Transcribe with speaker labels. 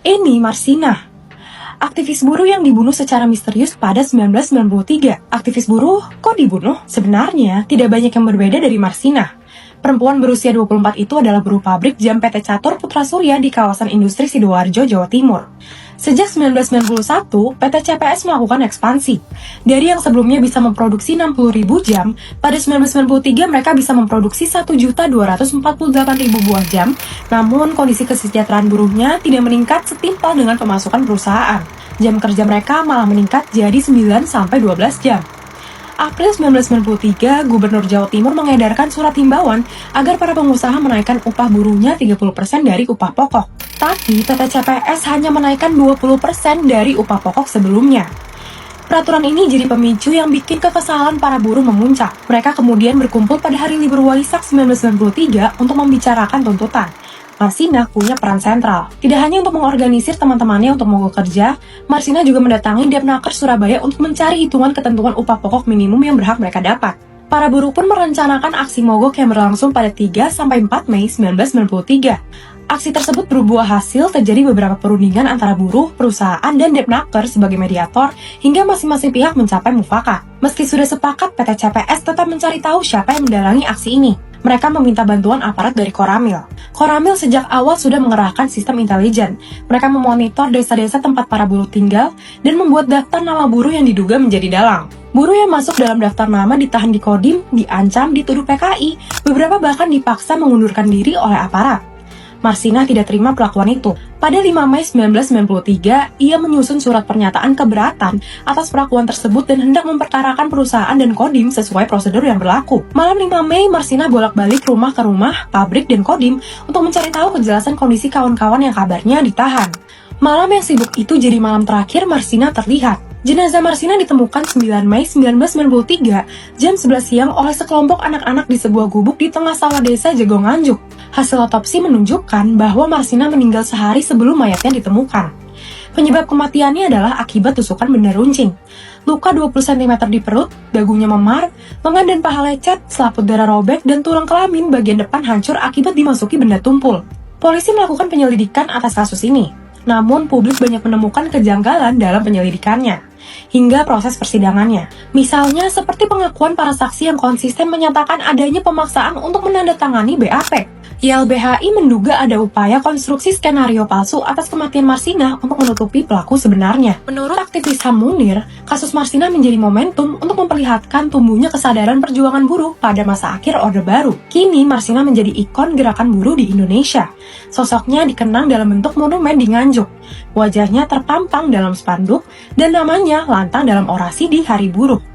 Speaker 1: Eni Marsina, aktivis buruh yang dibunuh secara misterius pada 1993. Aktivis buruh kok dibunuh? Sebenarnya tidak banyak yang berbeda dari Marsina. Perempuan berusia 24 itu adalah buruh pabrik jam PT Catur Putra Surya di kawasan industri Sidoarjo, Jawa Timur. Sejak 1991, PT CPS melakukan ekspansi. Dari yang sebelumnya bisa memproduksi 60.000 jam, pada 1993 mereka bisa memproduksi 1.248.000 buah jam, namun kondisi kesejahteraan buruhnya tidak meningkat setimpal dengan pemasukan perusahaan. Jam kerja mereka malah meningkat jadi 9-12 jam. April 1993, Gubernur Jawa Timur mengedarkan surat himbauan agar para pengusaha menaikkan upah buruhnya 30% dari upah pokok. Tapi PT CPS hanya menaikkan 20% dari upah pokok sebelumnya. Peraturan ini jadi pemicu yang bikin kekesalan para buruh memuncak. Mereka kemudian berkumpul pada hari libur Waisak 1993 untuk membicarakan tuntutan. Marsina punya peran sentral. Tidak hanya untuk mengorganisir teman-temannya untuk mogok kerja, Marsina juga mendatangi Depnaker Surabaya untuk mencari hitungan ketentuan upah pokok minimum yang berhak mereka dapat. Para buruh pun merencanakan aksi mogok yang berlangsung pada 3-4 Mei 1993. Aksi tersebut berbuah hasil terjadi beberapa perundingan antara buruh, perusahaan, dan Depnaker sebagai mediator hingga masing-masing pihak mencapai mufakat. Meski sudah sepakat, PT CPS tetap mencari tahu siapa yang mendalangi aksi ini. Mereka meminta bantuan aparat dari Koramil. Koramil sejak awal sudah mengerahkan sistem intelijen. Mereka memonitor desa-desa tempat para buruh tinggal dan membuat daftar nama buruh yang diduga menjadi dalang. Buruh yang masuk dalam daftar nama ditahan di Kodim, diancam, dituduh PKI, beberapa bahkan dipaksa mengundurkan diri oleh aparat. Marsina tidak terima perlakuan itu. Pada 5 Mei 1993, ia menyusun surat pernyataan keberatan atas perlakuan tersebut dan hendak memperkarakan perusahaan dan Kodim sesuai prosedur yang berlaku. Malam 5 Mei, Marsina bolak-balik rumah ke rumah, pabrik, dan Kodim untuk mencari tahu kejelasan kondisi kawan-kawan yang kabarnya ditahan. Malam yang sibuk itu jadi malam terakhir Marsina terlihat. Jenazah Marsina ditemukan 9 Mei 1993 jam 11 siang oleh sekelompok anak-anak di sebuah gubuk di tengah sawah desa Jago Nganjuk. Hasil otopsi menunjukkan bahwa Marsina meninggal sehari sebelum mayatnya ditemukan. Penyebab kematiannya adalah akibat tusukan benda runcing. Luka 20 cm di perut, dagunya memar, lengan dan paha lecet, selaput darah robek, dan tulang kelamin bagian depan hancur akibat dimasuki benda tumpul. Polisi melakukan penyelidikan atas kasus ini. Namun, publik banyak menemukan kejanggalan dalam penyelidikannya, hingga proses persidangannya. Misalnya, seperti pengakuan para saksi yang konsisten menyatakan adanya pemaksaan untuk menandatangani BAP. YLBHI menduga ada upaya konstruksi skenario palsu atas kematian Marsina untuk menutupi pelaku sebenarnya. Menurut aktivis HAM Munir, kasus Marsina menjadi momentum untuk memperlihatkan tumbuhnya kesadaran perjuangan buruh pada masa akhir Orde Baru. Kini, Marsina menjadi ikon gerakan buruh di Indonesia. Sosoknya dikenang dalam bentuk monumen di Nganjuk. Wajahnya terpampang dalam spanduk dan namanya lantang dalam orasi di Hari Buruh.